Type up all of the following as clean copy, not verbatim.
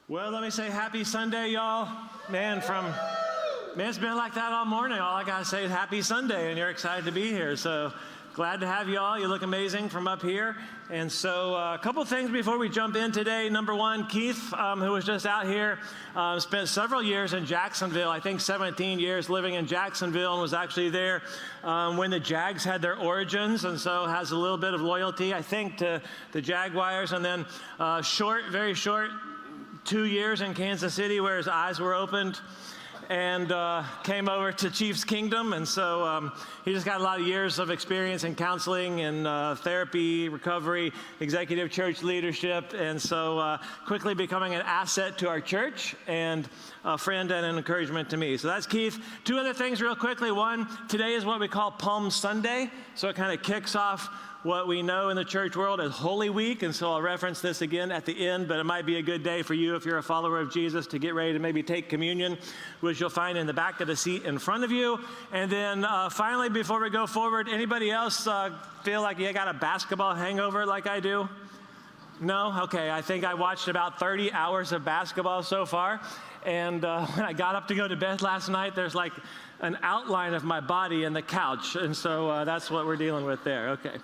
Well, let me say happy Sunday, y'all. Man, it's been like that all morning. All I got to say is happy Sunday, and you're excited to be here. So glad to have you all. You look amazing from up here. And so a couple things before we jump in today. Number one, Keith, who was just out here, spent several years in Jacksonville, I think 17 years living in Jacksonville, and was actually there when the Jags had their origins, and so has a little bit of loyalty, I think, to the Jaguars. And then very short, 2 years in Kansas City where his eyes were opened, and came over to Chiefs Kingdom. And so he just got a lot of years of experience in counseling and therapy, recovery, executive church leadership, and so quickly becoming an asset to our church and a friend and an encouragement to me. So that's Keith. Two other things real quickly. One, today is what we call Palm Sunday, so it kind of kicks off what we know in the church world as Holy Week, and so I'll reference this again at the end, but it might be a good day for you if you're a follower of Jesus to get ready to maybe take communion, which you'll find in the back of the seat in front of you. And then finally, before we go forward, anybody else feel like you got a basketball hangover like I do? No? Okay, I think I watched about 30 hours of basketball so far, and when I got up to go to bed last night, there's like an outline of my body in the couch, and so that's what we're dealing with there. Okay.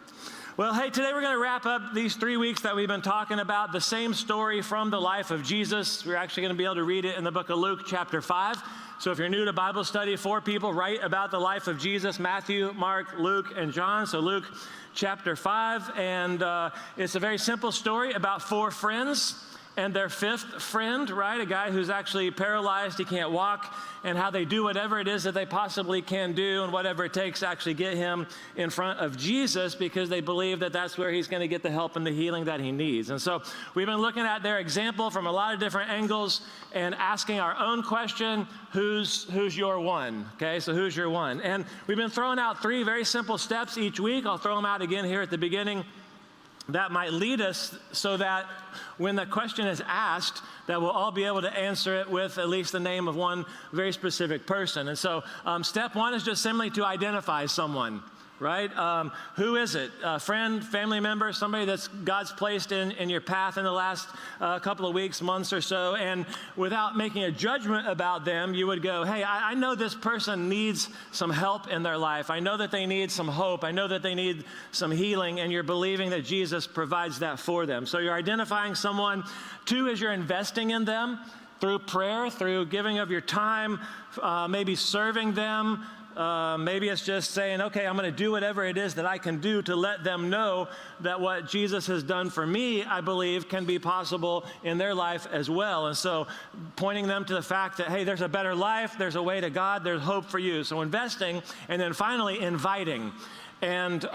Well, hey, today we're going to wrap up these 3 weeks that we've been talking about the same story from the life of Jesus. We're actually going to be able to read it in the book of Luke, chapter 5. So if you're new to Bible study, 4 people write about the life of Jesus: Matthew, Mark, Luke, and John. So Luke, chapter 5, and it's a very simple story about 4 friends and their 5th friend, right? A guy who's actually paralyzed, he can't walk, and how they do whatever it is that they possibly can do and whatever it takes to actually get him in front of Jesus, because they believe that that's where he's going to get the help and the healing that he needs. And so we've been looking at their example from a lot of different angles and asking our own question: who's your one? Okay, so who's your one? And we've been throwing out 3 very simple steps each week. I'll throw them out again here at the beginning. That might lead us so that when the question is asked, that we'll all be able to answer it with at least the name of one very specific person. And so step 1 is just simply to identify someone, right? Who is it? A friend, family member, somebody that's God's placed in your path in the last couple of weeks, months or so, and without making a judgment about them, you would go, hey, I know this person needs some help in their life. I know that they need some hope. I know that they need some healing, and you're believing that Jesus provides that for them. So you're identifying someone. 2 is you're investing in them through prayer, through giving of your time, maybe serving them. Maybe it's just saying, okay, I'm going to do whatever it is that I can do to let them know that what Jesus has done for me, I believe, can be possible in their life as well. And so pointing them to the fact that, hey, there's a better life, there's a way to God, there's hope for you. So investing, and then finally inviting. And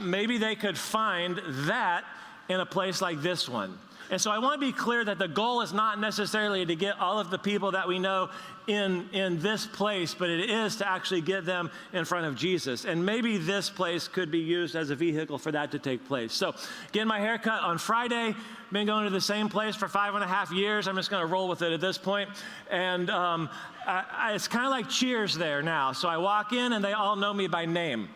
maybe they could find that in a place like this one. And so I want to be clear that the goal is not necessarily to get all of the people that we know in this place, but it is to actually get them in front of Jesus. And maybe this place could be used as a vehicle for that to take place. So getting my hair cut on Friday, been going to the same place for 5.5 years. I'm just going to roll with it at this point. And it's kind of like Cheers there now. So I walk in and they all know me by name.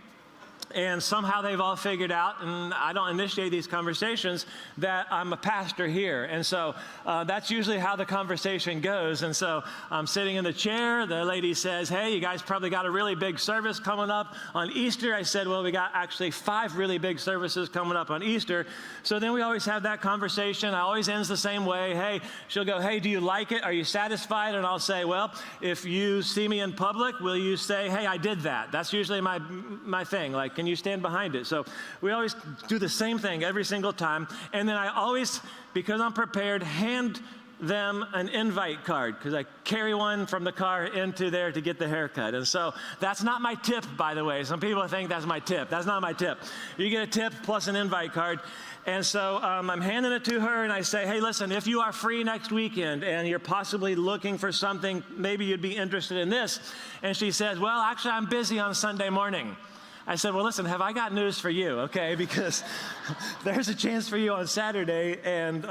And somehow they've all figured out, and I don't initiate these conversations, that I'm a pastor here. And so that's usually how the conversation goes. And so I'm sitting in the chair. The lady says, hey, you guys probably got a really big service coming up on Easter. I said, well, we got actually 5 really big services coming up on Easter. So then we always have that conversation. I always ends the same way. Hey, she'll go, hey, do you like it? Are you satisfied? And I'll say, well, if you see me in public, will you say, hey, I did that? That's usually my thing. Like, can you stand behind it? So we always do the same thing every single time. And then I always, because I'm prepared, hand them an invite card, because I carry one from the car into there to get the haircut. And so that's not my tip, by the way. Some people think that's my tip. That's not my tip. You get a tip plus an invite card. And so I'm handing it to her, and I say, hey, listen, if you are free next weekend and you're possibly looking for something, maybe you'd be interested in this. And she says, well, actually, I'm busy on Sunday morning. I said, well, listen, have I got news for you, okay? Because there's a chance for you on Saturday. And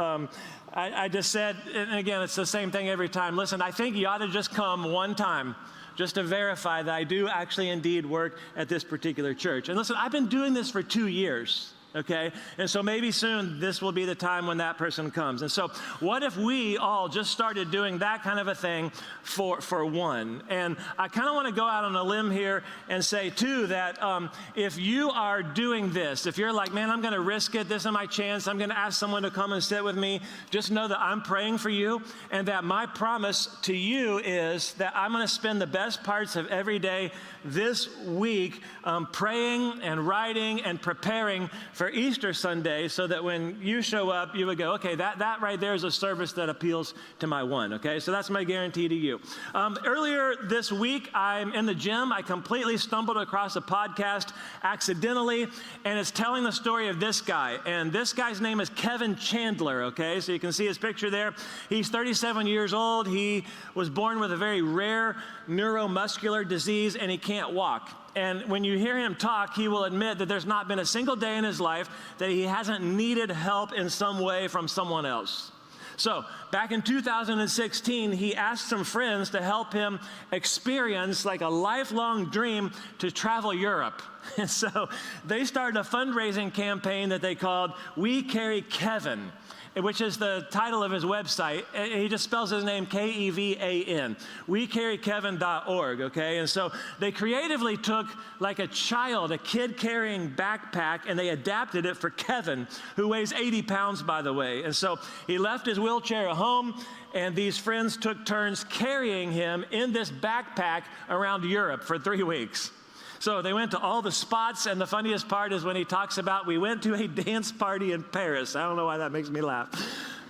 I just said, and again, it's the same thing every time. Listen, I think you ought to just come one time just to verify that I do actually indeed work at this particular church. And listen, I've been doing this for 2 years. okay? And so maybe soon this will be the time when that person comes. And so what if we all just started doing that kind of a thing for one? And I kind of want to go out on a limb here and say, too, that if you are doing this, if you're like, man, I'm going to risk it, this is my chance, I'm going to ask someone to come and sit with me, just know that I'm praying for you, and that my promise to you is that I'm going to spend the best parts of every day this week praying and writing and preparing for Easter Sunday, so that when you show up, you would go, okay, that right there is a service that appeals to my one, okay? So that's my guarantee to you. Earlier this week, I'm in the gym. I completely stumbled across a podcast accidentally, and it's telling the story of this guy. And this guy's name is Kevin Chandler, okay? So you can see his picture there. He's 37 years old. He was born with a very rare neuromuscular disease, and he can't walk. And when you hear him talk, he will admit that there's not been a single day in his life that he hasn't needed help in some way from someone else. So back in 2016, he asked some friends to help him experience like a lifelong dream to travel Europe. And so they started a fundraising campaign that they called We Carry Kevin, which is the title of his website. He just spells his name Kevan, wecarrykevin.org, okay? And so they creatively took like a child, a kid carrying backpack, and they adapted it for Kevin, who weighs 80 pounds, by the way. And so he left his wheelchair at home, and these friends took turns carrying him in this backpack around Europe for 3 weeks. So they went to all the spots, and the funniest part is when he talks about, we went to a dance party in Paris. I don't know why that makes me laugh.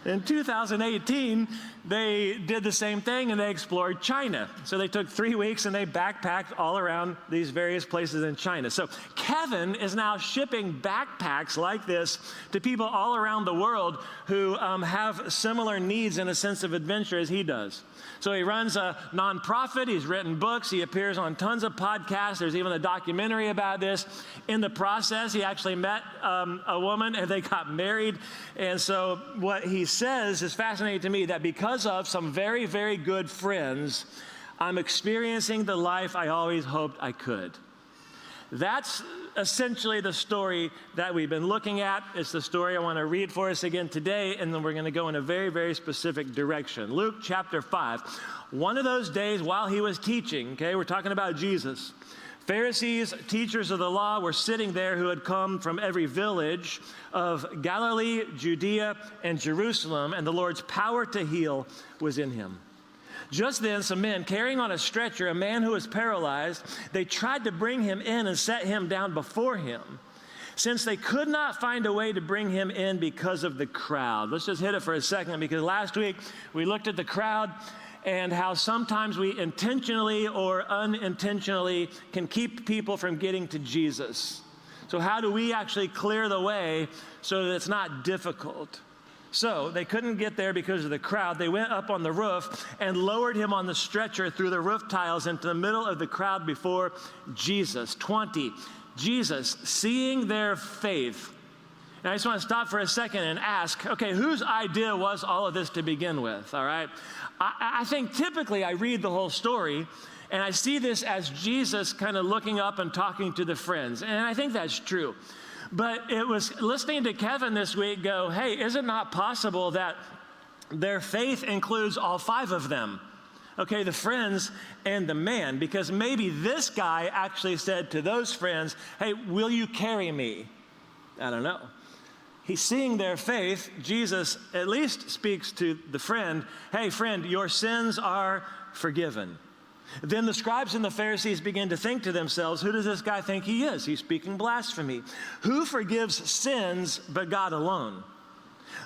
In 2018, they did the same thing, and they explored China. So they took 3 weeks, and they backpacked all around these various places in China. So Kevin is now shipping backpacks like this to people all around the world who have similar needs and a sense of adventure as he does. So he runs a nonprofit. He's written books. He appears on tons of podcasts. There's even a documentary about this. In the process, he actually met a woman, and they got married. And so what he says is fascinating to me, that because of some very, very good friends, I'm experiencing the life I always hoped I could. That's essentially the story that we've been looking at. It's the story I want to read for us again today, and then we're going to go in a very, very specific direction. Luke chapter 5. One of those days while he was teaching, okay, we're talking about Jesus, Pharisees, teachers of the law, were sitting there who had come from every village of Galilee, Judea, and Jerusalem, and the Lord's power to heal was in him. Just then, some men carrying on a stretcher a man who was paralyzed, they tried to bring him in and set him down before him. Since they could not find a way to bring him in because of the crowd. Let's just hit it for a second, because last week we looked at the crowd and how sometimes we intentionally or unintentionally can keep people from getting to Jesus. So how do we actually clear the way so that it's not difficult? So they couldn't get there because of the crowd. They went up on the roof and lowered him on the stretcher through the roof tiles into the middle of the crowd before Jesus. 20, Jesus, seeing their faith. And I just want to stop for a second and ask, okay, whose idea was all of this to begin with, all right? I think typically I read the whole story, and I see this as Jesus kind of looking up and talking to the friends. And I think that's true. But it was listening to Kevin this week go, hey, is it not possible that their faith includes all 5 of them? Okay, the friends and the man, because maybe this guy actually said to those friends, hey, will you carry me? I don't know. He's seeing their faith. Jesus at least speaks to the friend, hey, friend, your sins are forgiven. Then the scribes and the Pharisees begin to think to themselves, who does this guy think he is? He's speaking blasphemy. Who forgives sins but God alone?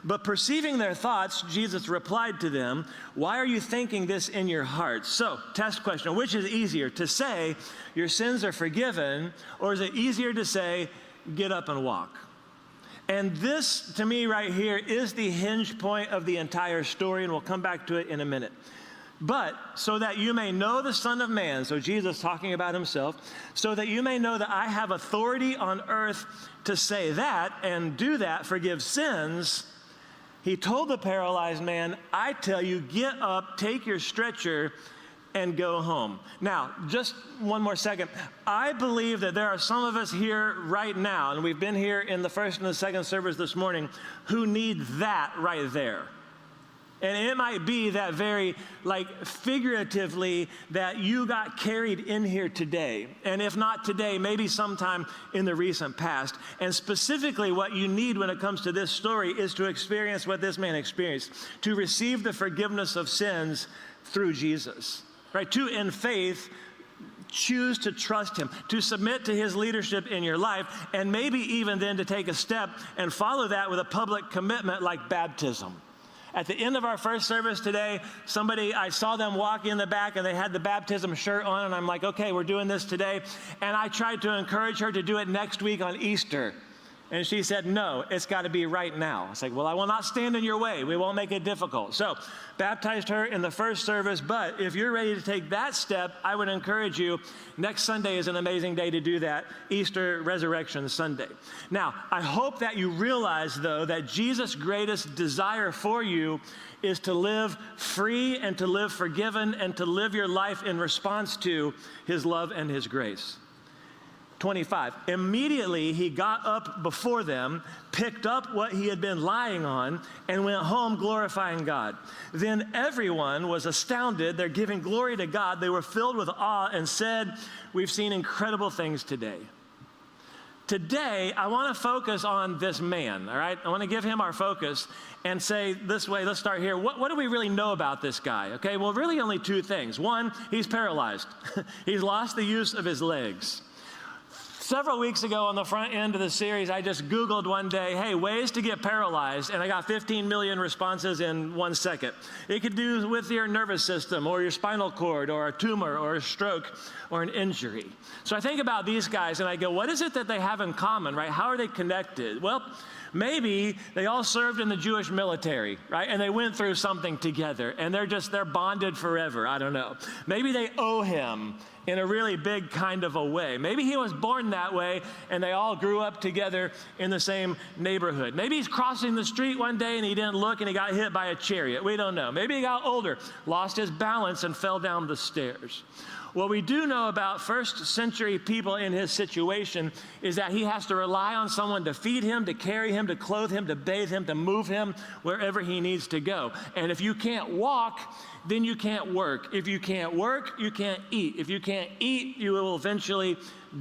But perceiving their thoughts, Jesus replied to them, why are you thinking this in your hearts? So, test question, which is easier, to say your sins are forgiven, or is it easier to say, get up and walk? And this, to me right here, is the hinge point of the entire story, and we'll come back to it in a minute. But so that you may know the Son of Man, so Jesus talking about himself, so that you may know that I have authority on earth to say that and do that, forgive sins, he told the paralyzed man, I tell you, get up, take your stretcher, and go home. Now, just one more second. I believe that there are some of us here right now, and we've been here in the first and the second service this morning, who need that right there. And it might be that very, figuratively, that you got carried in here today. And if not today, maybe sometime in the recent past. And specifically, what you need when it comes to this story is to experience what this man experienced, to receive the forgiveness of sins through Jesus, right? To, in faith, choose to trust him, to submit to his leadership in your life, and maybe even then to take a step and follow that with a public commitment like baptism. At the end of our first service today, I saw them walk in the back and they had the baptism shirt on, and I'm like, okay, we're doing this today. And I tried to encourage her to do it next week on Easter. And she said, no, it's got to be right now. I was like, well, I will not stand in your way. We won't make it difficult. So baptized her in the first service, but if you're ready to take that step, I would encourage you, next Sunday is an amazing day to do that, Easter Resurrection Sunday. Now, I hope that you realize, though, that Jesus' greatest desire for you is to live free and to live forgiven and to live your life in response to his love and his grace. 25, immediately he got up before them, picked up what he had been lying on, and went home glorifying God. Then everyone was astounded. They're giving glory to God. They were filled with awe and said, we've seen incredible things today. Today, I want to focus on this man, all right? I want to give him our focus and say this way, let's start here. What do we really know about this guy, okay? Well, really only two things. One, he's paralyzed. He's lost the use of his legs. Several weeks ago on the front end of the series, I just Googled one day, hey, ways to get paralyzed, and I got 15 million responses in 1 second. It could do with your nervous system or your spinal cord or a tumor or a stroke or an injury. So I think about these guys and I go, what is it that they have in common, right? How are they connected? Well, maybe they all served in the Jewish military, right? And they went through something together and they're bonded forever. I don't know. Maybe they owe him in a really big kind of a way. Maybe he was born that way and they all grew up together in the same neighborhood. Maybe he's crossing the street one day and he didn't look and he got hit by a chariot. We don't know. Maybe he got older, lost his balance and fell down the stairs. What we do know about first century people in his situation is that he has to rely on someone to feed him, to carry him, to clothe him, to bathe him, to move him wherever he needs to go. And if you can't walk, then you can't work. If you can't work, you can't eat. If you can't eat, you will eventually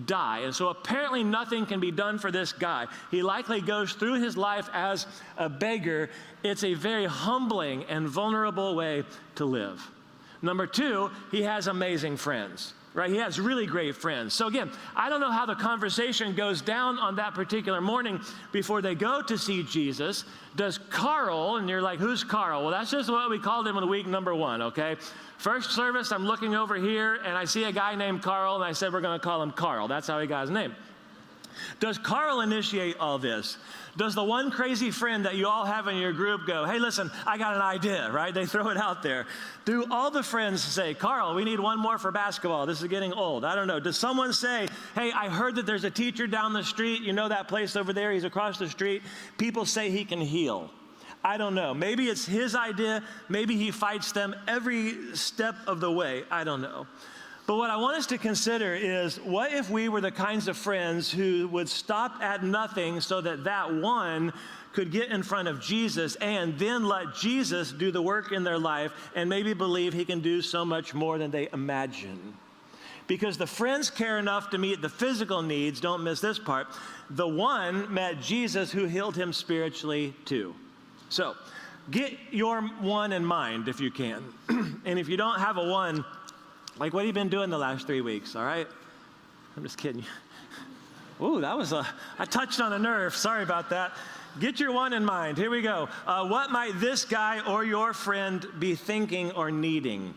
die. And so apparently nothing can be done for this guy. He likely goes through his life as a beggar. It's a very humbling and vulnerable way to live. Number two, he has amazing friends, right? He has really great friends. So again, I don't know how the conversation goes down on that particular morning before they go to see Jesus. Does Carl, and you're like, who's Carl? Well, that's just what we called him in week number 1, okay? First service, I'm looking over here, and I see a guy named Carl, and I said we're going to call him Carl. That's how he got his name. Does Carl initiate all this? Does the one crazy friend that you all have in your group go, hey, listen, I got an idea, right? They throw it out there. Do all the friends say, Carl, we need one more for basketball. This is getting old. I don't know. Does someone say, hey, I heard that there's a teacher down the street. You know that place over there? He's across the street. People say he can heal. I don't know. Maybe it's his idea. Maybe he fights them every step of the way. I don't know. But what I want us to consider is, what if we were the kinds of friends who would stop at nothing so that that one could get in front of Jesus and then let Jesus do the work in their life and maybe believe he can do so much more than they imagine? Because the friends care enough to meet the physical needs, don't miss this part. The one met Jesus who healed him spiritually too. So get your one in mind if you can. And if you don't have a one, like, what have you been doing the last 3 weeks, all right? I'm just kidding. Ooh, I touched on a nerve. Sorry about that. Get your one in mind. Here we go. What might this guy or your friend be thinking or needing?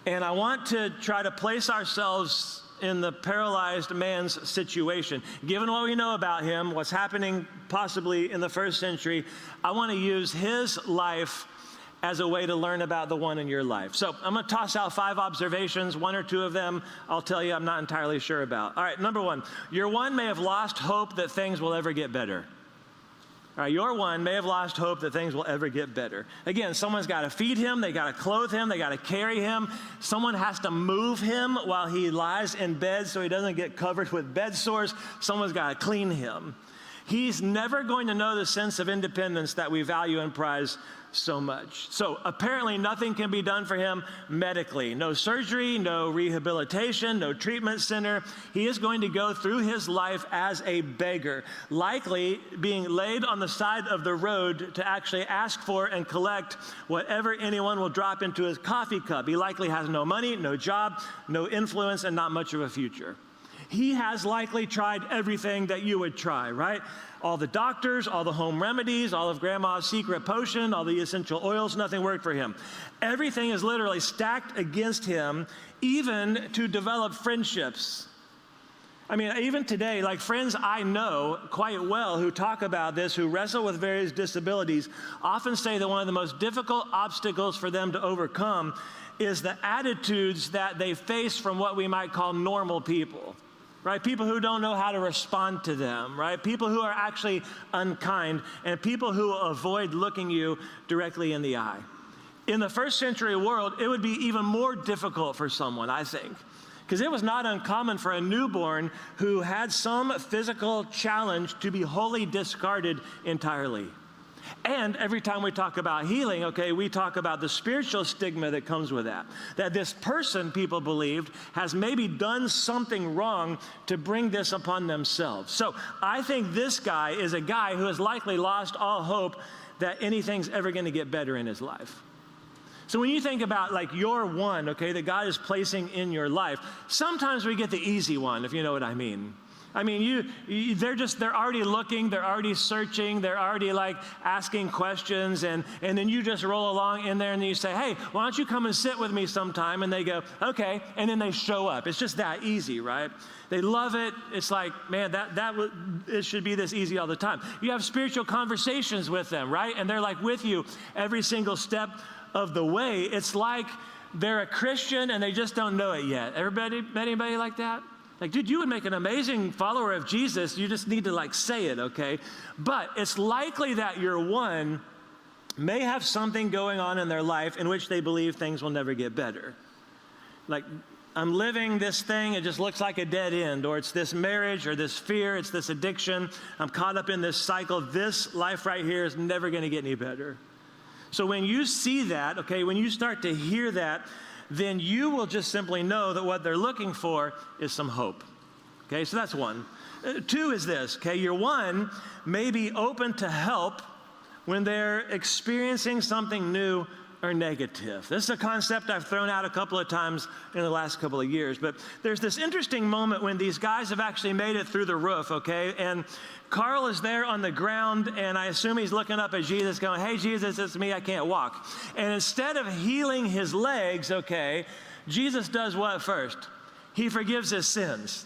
And I want to try to place ourselves in the paralyzed man's situation. Given what we know about him, what's happening possibly in the first century, I want to use his life as a way to learn about the one in your life. So I'm going to toss out 5 observations. 1 or 2 of them, I'll tell you I'm not entirely sure about. All right, number 1, your one may have lost hope that things will ever get better. All right, your one may have lost hope that things will ever get better. Again, someone's got to feed him, they got to clothe him, they got to carry him. Someone has to move him while he lies in bed so he doesn't get covered with bed sores. Someone's got to clean him. He's never going to know the sense of independence that we value and prize so much. So apparently nothing can be done for him medically. No surgery, no rehabilitation, no treatment center. He is going to go through his life as a beggar, likely being laid on the side of the road to actually ask for and collect whatever anyone will drop into his coffee cup. He likely has no money, no job, no influence, and not much of a future. He has likely tried everything that you would try, right? All the doctors, all the home remedies, all of grandma's secret potion, all the essential oils, nothing worked for him. Everything is literally stacked against him, even to develop friendships. I mean, even today, like friends I know quite well who talk about this, who wrestle with various disabilities, often say that one of the most difficult obstacles for them to overcome is the attitudes that they face from what we might call normal people. Right? People who don't know how to respond to them, right? People who are actually unkind, and people who avoid looking you directly in the eye. In the first century world, it would be even more difficult for someone, I think, because it was not uncommon for a newborn who had some physical challenge to be wholly discarded entirely. And every time we talk about healing, okay, we talk about the spiritual stigma that comes with that. That this person, people believed, has maybe done something wrong to bring this upon themselves. So I think this guy is a guy who has likely lost all hope that anything's ever going to get better in his life. So when you think about like your one, okay, that God is placing in your life, sometimes we get the easy one, if you know what I mean. I mean, they're already looking, they're already searching, they're already like asking questions, and then you just roll along in there and you say, hey, why don't you come and sit with me sometime? And they go, okay, and then they show up. It's just that easy, right? They love it. It's like, man, it should be this easy all the time. You have spiritual conversations with them, right? And they're like with you every single step of the way. It's like they're a Christian and they just don't know it yet. Everybody, met anybody like that? Like, dude, you would make an amazing follower of Jesus. You just need to like say it, okay? But it's likely that your one may have something going on in their life in which they believe things will never get better. Like, I'm living this thing, it just looks like a dead end, or it's this marriage, or this fear, it's this addiction. I'm caught up in this cycle. This life right here is never going to get any better. So when you see that, okay, when you start to hear that, then you will just simply know that what they're looking for is some hope. Okay, so that's one. Two is this, okay, your one may be open to help when they're experiencing something new or negative. This is a concept I've thrown out a couple of times in the last couple of years, but there's this interesting moment when these guys have actually made it through the roof, okay, and Carl is there on the ground, and I assume he's looking up at Jesus going, hey, Jesus, it's me, I can't walk. And instead of healing his legs, okay, Jesus does what first? He forgives his sins.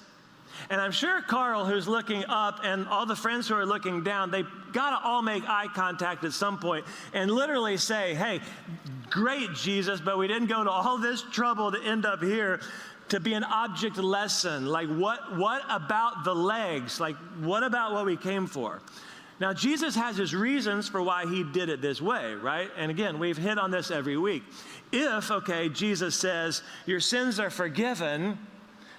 And I'm sure Carl, who's looking up, and all the friends who are looking down, they got to all make eye contact at some point and literally say, hey, great, Jesus, but we didn't go to all this trouble to end up here to be an object lesson. Like, what about the legs? Like, what about what we came for? Now, Jesus has his reasons for why he did it this way, right? And again, we've hit on this every week. If, okay, Jesus says, your sins are forgiven,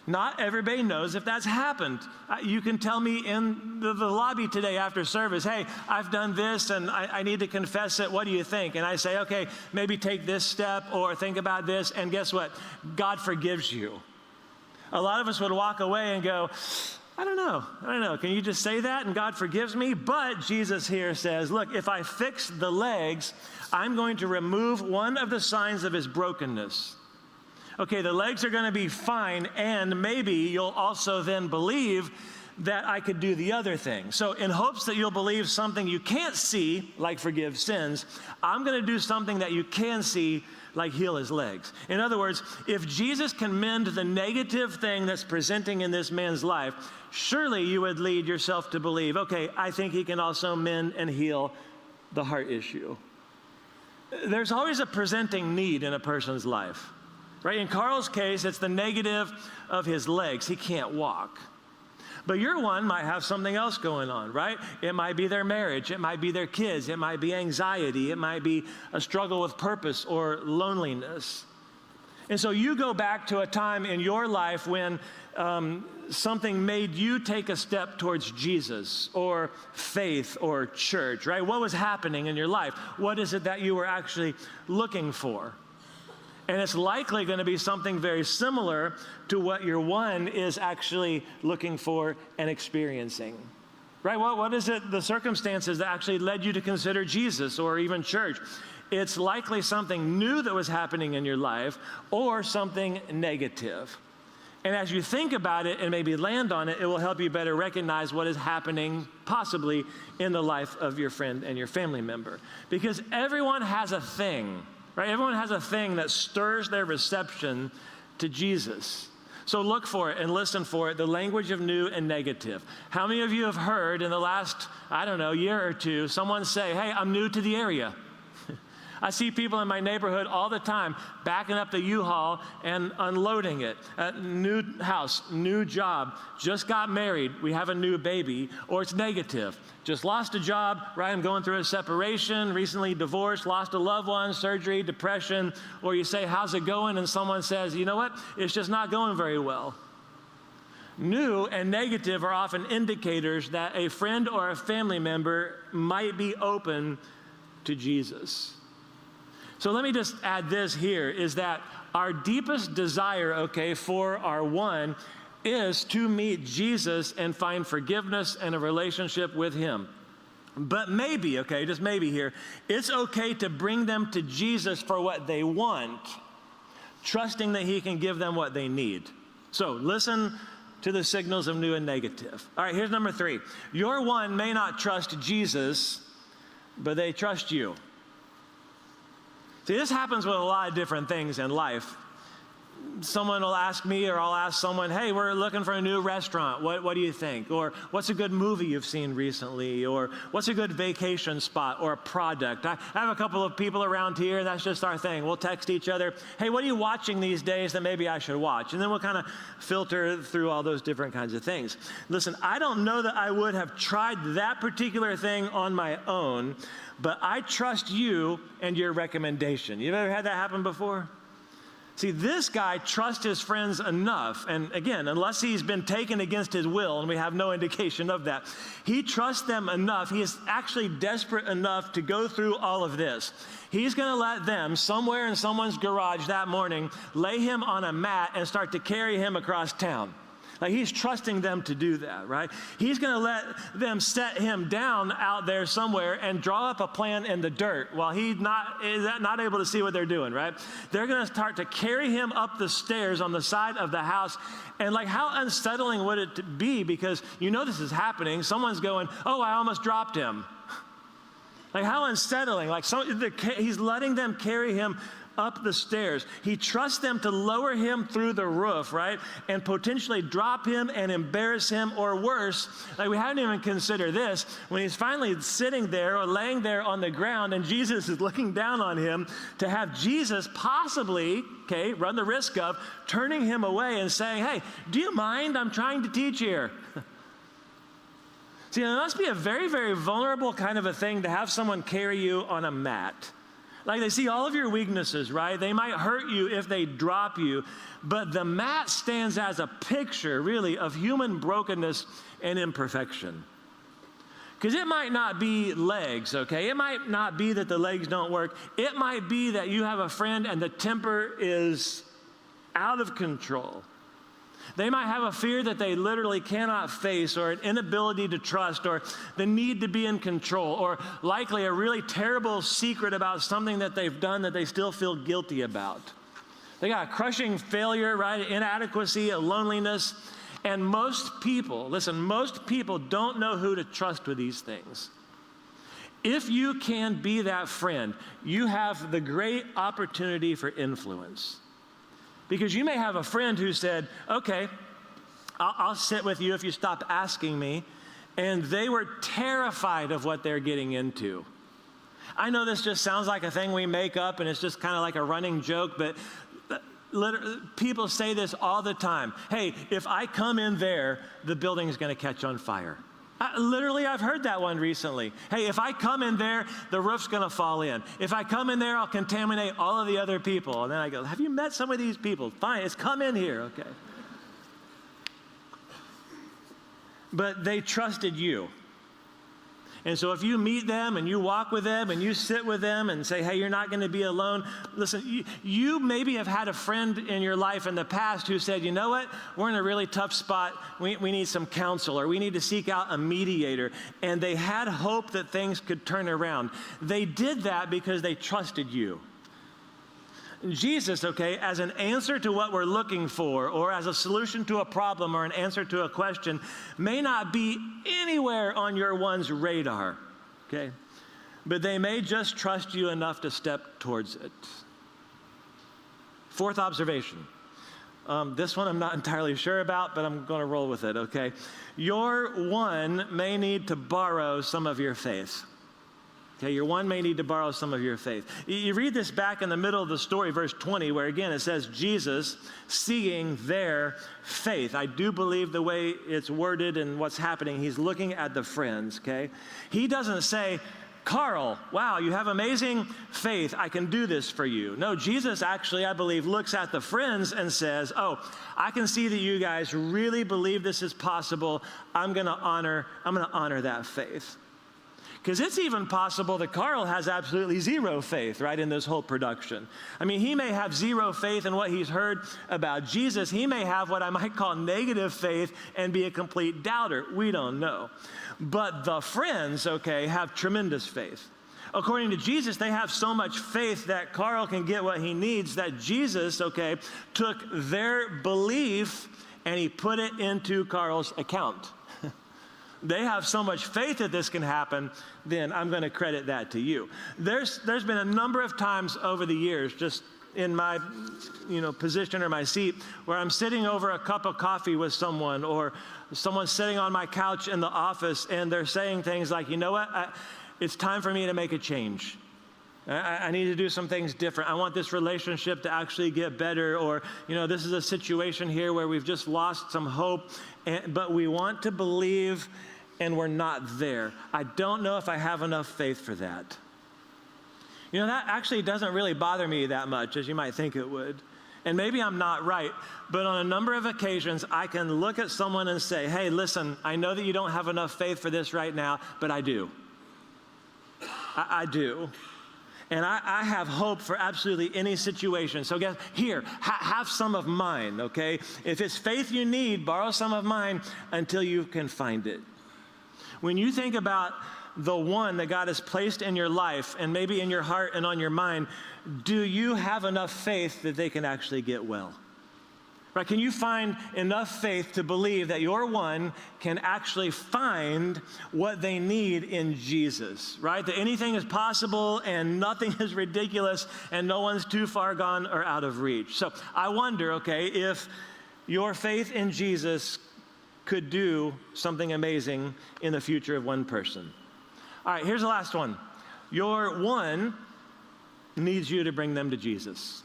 not everybody knows if that's happened. You can tell me in the lobby today after service, hey, I've done this and I need to confess it. What do you think? And I say, okay, maybe take this step or think about this. And guess what? God forgives you. A lot of us would walk away and go, I don't know. Can you just say that and God forgives me? But Jesus here says, look, if I fix the legs, I'm going to remove one of the signs of his brokenness. Okay, the legs are going to be fine, and maybe you'll also then believe that I could do the other thing. So in hopes that you'll believe something you can't see, like forgive sins, I'm going to do something that you can see, like heal his legs. In other words, if Jesus can mend the negative thing that's presenting in this man's life, surely you would lead yourself to believe, okay, I think he can also mend and heal the heart issue. There's always a presenting need in a person's life. Right? In Carl's case, it's the negative of his legs. He can't walk. But your one might have something else going on, right? It might be their marriage. It might be their kids. It might be anxiety. It might be a struggle with purpose or loneliness. And so you go back to a time in your life when something made you take a step towards Jesus or faith or church, right? What was happening in your life? What is it that you were actually looking for? And it's likely going to be something very similar to what your one is actually looking for and experiencing, right? What is it, the circumstances that actually led you to consider Jesus or even church? It's likely something new that was happening in your life or something negative. And as you think about it and maybe land on it, it will help you better recognize what is happening possibly in the life of your friend and your family member. Because everyone has a thing, right? Everyone has a thing that stirs their reception to Jesus. So look for it and listen for it, the language of new and negative. How many of you have heard in the last, year or two, someone say, hey, I'm new to the area? I see people in my neighborhood all the time backing up the U-Haul and unloading it. New house, new job, just got married, we have a new baby, or it's negative. Just lost a job, right? I'm going through a separation, recently divorced, lost a loved one, surgery, depression, or you say, how's it going? And someone says, you know what? It's just not going very well. New and negative are often indicators that a friend or a family member might be open to Jesus. So let me just add this here, is that our deepest desire, for our one is to meet Jesus and find forgiveness and a relationship with him. But maybe, just maybe here, it's okay to bring them to Jesus for what they want, trusting that he can give them what they need. So listen to the signals of new and negative. All right, here's number 3. Your one may not trust Jesus, but they trust you. See, this happens with a lot of different things in life. Someone will ask me, or I'll ask someone, hey, we're looking for a new restaurant. What do you think? Or what's a good movie you've seen recently? Or what's a good vacation spot or a product? I have a couple of people around here, and that's just our thing. We'll text each other, hey, what are you watching these days that maybe I should watch? And then we'll kind of filter through all those different kinds of things. Listen, I don't know that I would have tried that particular thing on my own, but I trust you and your recommendation. You've ever had that happen before? See, this guy trusts his friends enough, and again, unless he's been taken against his will, and we have no indication of that, he trusts them enough, he is actually desperate enough to go through all of this. He's going to let them, somewhere in someone's garage that morning, lay him on a mat and start to carry him across town. Like, he's trusting them to do that, right? He's going to let them set him down out there somewhere and draw up a plan in the dirt while he's not able to see what they're doing, right? They're going to start to carry him up the stairs on the side of the house. And like, how unsettling would it be? Because you know this is happening. Someone's going, oh, I almost dropped him. Like, how unsettling. Like, he's letting them carry him up the stairs. He trusts them to lower him through the roof, right? And potentially drop him and embarrass him, or worse, like, we haven't even considered this, when he's finally sitting there or laying there on the ground and Jesus is looking down on him, to have Jesus possibly, run the risk of turning him away and saying, hey, do you mind? I'm trying to teach here. See, it must be a very, very vulnerable kind of a thing to have someone carry you on a mat. Like, they see all of your weaknesses, right? They might hurt you if they drop you, but the mat stands as a picture, really, of human brokenness and imperfection. Because it might not be legs, It might not be that the legs don't work. It might be that you have a friend and the temper is out of control. They might have a fear that they literally cannot face, or an inability to trust, or the need to be in control, or likely a really terrible secret about something that they've done that they still feel guilty about. They got a crushing failure, right? Inadequacy, a loneliness. And most people don't know who to trust with these things. If you can be that friend, you have the great opportunity for influence. Because you may have a friend who said, okay, I'll sit with you if you stop asking me. And they were terrified of what they're getting into. I know this just sounds like a thing we make up and it's just kind of like a running joke, but People say this all the time. Hey, if I come in there, the building is going to catch on fire. Literally, I've heard that one recently. Hey, if I come in there, the roof's going to fall in. If I come in there, I'll contaminate all of the other people. And then I go, have you met some of these people? Fine, it's come in here, okay. But they trusted you. And so if you meet them and you walk with them and you sit with them and say, hey, you're not going to be alone. Listen, you maybe have had a friend in your life in the past who said, you know what, we're in a really tough spot. We need some counsel, or we need to seek out a mediator. And they had hope that things could turn around. They did that because they trusted you. Jesus, okay, as an answer to what we're looking for, or as a solution to a problem or an answer to a question, may not be anywhere on your one's radar, okay? But they may just trust you enough to step towards it. Fourth observation. This one I'm not entirely sure about, but I'm going to roll with it, okay? Your one may need to borrow some of your faith. Okay, your one may need to borrow some of your faith. You read this back in the middle of the story, verse 20, where again it says, Jesus seeing their faith. I do believe the way it's worded and what's happening, he's looking at the friends, okay? He doesn't say, Carl, wow, you have amazing faith. I can do this for you. No, Jesus actually, I believe, looks at the friends and says, oh, I can see that you guys really believe this is possible. I'm going to honor that faith. Because it's even possible that Carl has absolutely zero faith, right, in this whole production. I mean, he may have zero faith in what he's heard about Jesus. He may have what I might call negative faith and be a complete doubter. We don't know. But the friends, okay, have tremendous faith. According to Jesus, they have so much faith that Carl can get what he needs, that Jesus, okay, took their belief and he put it into Carl's account. They have so much faith that this can happen, then I'm going to credit that to you. There's been a number of times over the years, just in my position or my seat, where I'm sitting over a cup of coffee with someone, or someone's sitting on my couch in the office, and they're saying things like, you know what, it's time for me to make a change. I need to do some things different. I want this relationship to actually get better, or, this is a situation here where we've just lost some hope, but we want to believe and we're not there. I don't know if I have enough faith for that. That actually doesn't really bother me that much, as you might think it would. And maybe I'm not right, but on a number of occasions, I can look at someone and say, hey, listen, I know that you don't have enough faith for this right now, but I do. I do. And I have hope for absolutely any situation. So guys, here, have some of mine, okay? If it's faith you need, borrow some of mine until you can find it. When you think about the one that God has placed in your life and maybe in your heart and on your mind, do you have enough faith that they can actually get well? Right? Can you find enough faith to believe that your one can actually find what they need in Jesus, right? That anything is possible and nothing is ridiculous and no one's too far gone or out of reach. So I wonder, okay, if your faith in Jesus could do something amazing in the future of one person. All right, here's the last one. Your one needs you to bring them to Jesus.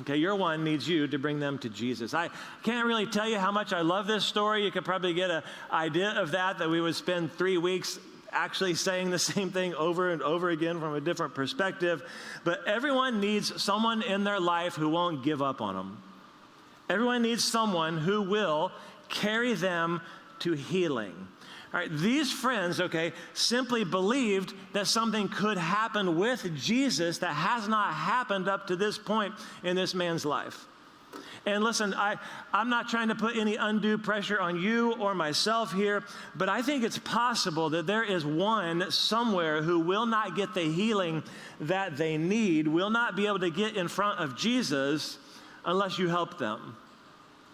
Okay, your one needs you to bring them to Jesus. I can't really tell you how much I love this story. You could probably get an idea of that we would spend 3 weeks actually saying the same thing over and over again from a different perspective. But everyone needs someone in their life who won't give up on them. Everyone needs someone who will carry them to healing. All right, these friends, okay, simply believed that something could happen with Jesus that has not happened up to this point in this man's life. And listen, I'm not trying to put any undue pressure on you or myself here, but I think it's possible that there is one somewhere who will not get the healing that they need, will not be able to get in front of Jesus unless you help them.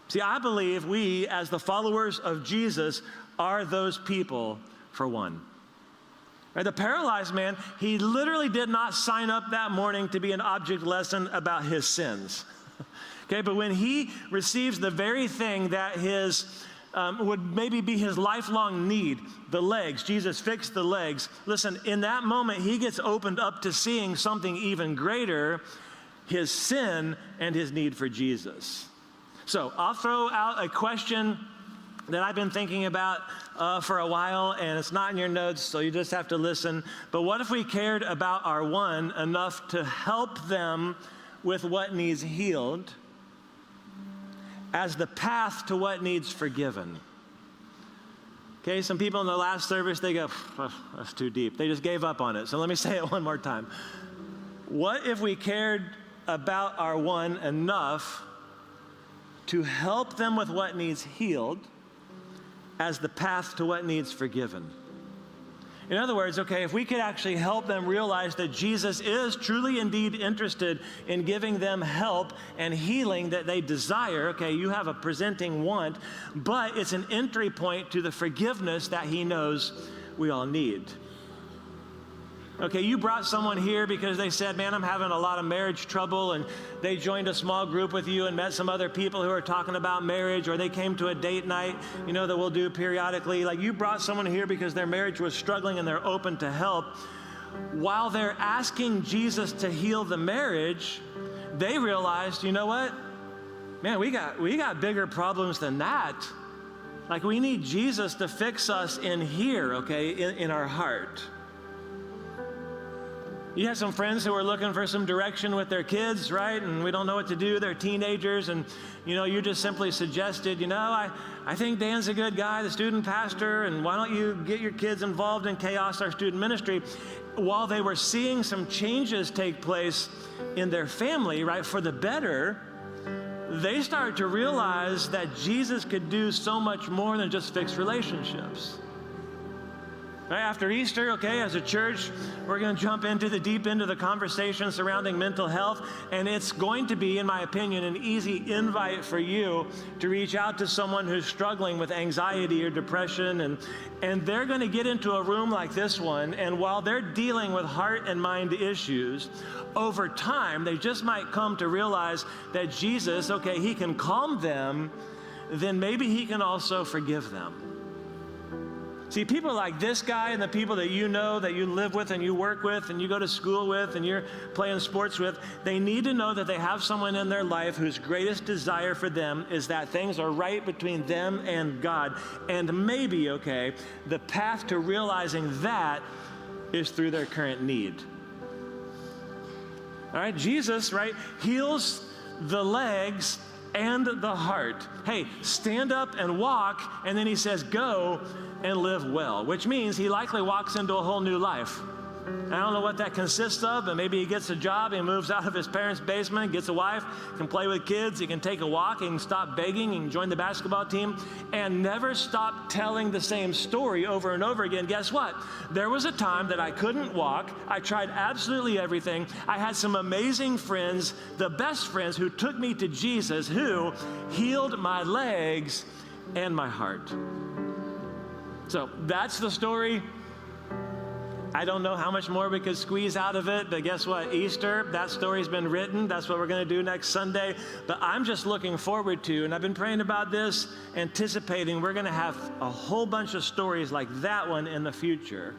See, I believe we, as the followers of Jesus, are those people for one. Right, the paralyzed man, he literally did not sign up that morning to be an object lesson about his sins. Okay, but when he receives the very thing that would maybe be his lifelong need, the legs, Jesus fixed the legs. Listen, in that moment, he gets opened up to seeing something even greater, his sin and his need for Jesus. So I'll throw out a question that I've been thinking about for a while, and it's not in your notes, so you just have to listen. But what if we cared about our one enough to help them with what needs healed as the path to what needs forgiven? Okay, some people in the last service, they go, oh, that's too deep. They just gave up on it. So let me say it one more time. What if we cared about our one enough to help them with what needs healed as the path to what needs forgiven? In other words, okay, if we could actually help them realize that Jesus is truly indeed interested in giving them help and healing that they desire, okay, you have a presenting want, but it's an entry point to the forgiveness that he knows we all need. Okay, you brought someone here because they said, man, I'm having a lot of marriage trouble, and they joined a small group with you and met some other people who are talking about marriage, or they came to a date night, that we'll do periodically. Like, you brought someone here because their marriage was struggling and they're open to help. While they're asking Jesus to heal the marriage, they realized, you know what? Man, we got bigger problems than that. Like, we need Jesus to fix us in here, okay, in our heart. You have some friends who are looking for some direction with their kids, right? And we don't know what to do. They're teenagers, and, you just simply suggested, I think Dan's a good guy, the student pastor, and why don't you get your kids involved in Chaos, our student ministry? While they were seeing some changes take place in their family, right, for the better, they started to realize that Jesus could do so much more than just fix relationships. Right after Easter, okay, as a church, we're going to jump into the deep end of the conversation surrounding mental health, and it's going to be, in my opinion, an easy invite for you to reach out to someone who's struggling with anxiety or depression, and they're going to get into a room like this one, and while they're dealing with heart and mind issues, over time, they just might come to realize that Jesus, okay, he can calm them, then maybe he can also forgive them. See, people like this guy and the people that you know, that you live with and you work with and you go to school with and you're playing sports with, they need to know that they have someone in their life whose greatest desire for them is that things are right between them and God. And maybe, okay, the path to realizing that is through their current need. All right, Jesus, right, heals the legs and the heart. Hey, stand up and walk, and then he says, go and live well, which means he likely walks into a whole new life. I don't know what that consists of, but maybe he gets a job, he moves out of his parents' basement, gets a wife, can play with kids, he can take a walk, he can stop begging, he can join the basketball team, and never stop telling the same story over and over again. Guess what? There was a time that I couldn't walk. I tried absolutely everything. I had some amazing friends, the best friends, who took me to Jesus, who healed my legs and my heart. So that's the story. I don't know how much more we could squeeze out of it, but guess what? Easter, that story's been written. That's what we're going to do next Sunday. But I'm just looking forward to, and I've been praying about this, anticipating we're going to have a whole bunch of stories like that one in the future,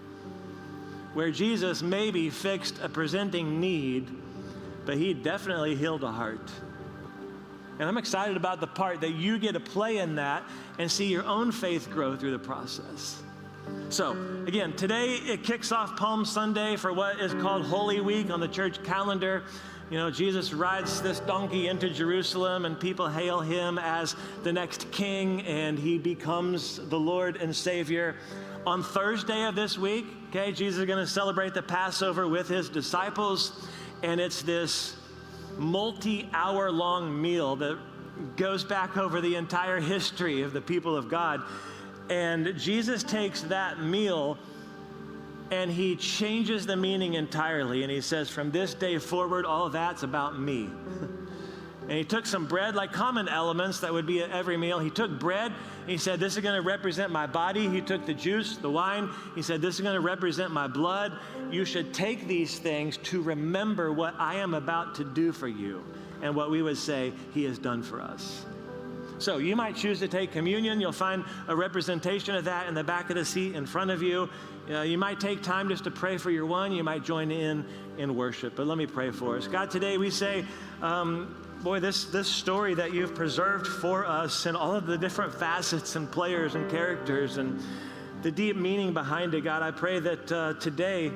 where Jesus maybe fixed a presenting need, but he definitely healed a heart. And I'm excited about the part that you get to play in that and see your own faith grow through the process. So, again, today it kicks off Palm Sunday for what is called Holy Week on the church calendar. Jesus rides this donkey into Jerusalem, and people hail him as the next king, and he becomes the Lord and Savior. On Thursday of this week, okay, Jesus is going to celebrate the Passover with his disciples, and it's this multi-hour-long meal that goes back over the entire history of the people of God. And Jesus takes that meal and he changes the meaning entirely. And he says, from this day forward, all of that's about me. And he took some bread, like common elements that would be at every meal. He took bread, and he said, this is going to represent my body. He took the juice, the wine. He said, this is going to represent my blood. You should take these things to remember what I am about to do for you, and what we would say he has done for us. So you might choose to take communion. You'll find a representation of that in the back of the seat in front of you. You might take time just to pray for your one. You might join in in worship. But let me pray for us. God, today we say, boy, this story that you've preserved for us and all of the different facets and players and characters and the deep meaning behind it, God, I pray that today,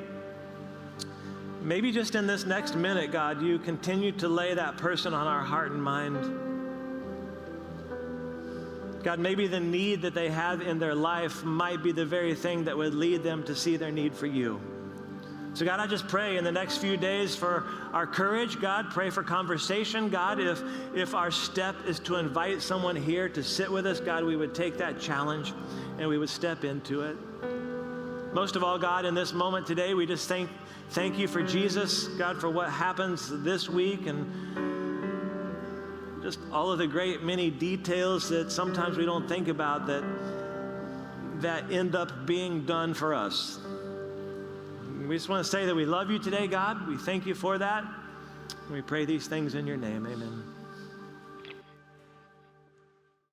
maybe just in this next minute, God, you continue to lay that person on our heart and mind. God, maybe the need that they have in their life might be the very thing that would lead them to see their need for you. So God, I just pray in the next few days for our courage. God, pray for conversation. God, if our step is to invite someone here to sit with us, God, we would take that challenge and we would step into it. Most of all, God, in this moment today, we just thank you for Jesus, God, for what happens this week and just all of the great many details that sometimes we don't think about that end up being done for us. We just want to say that we love you today, God. We thank you for that. And we pray these things in your name. Amen.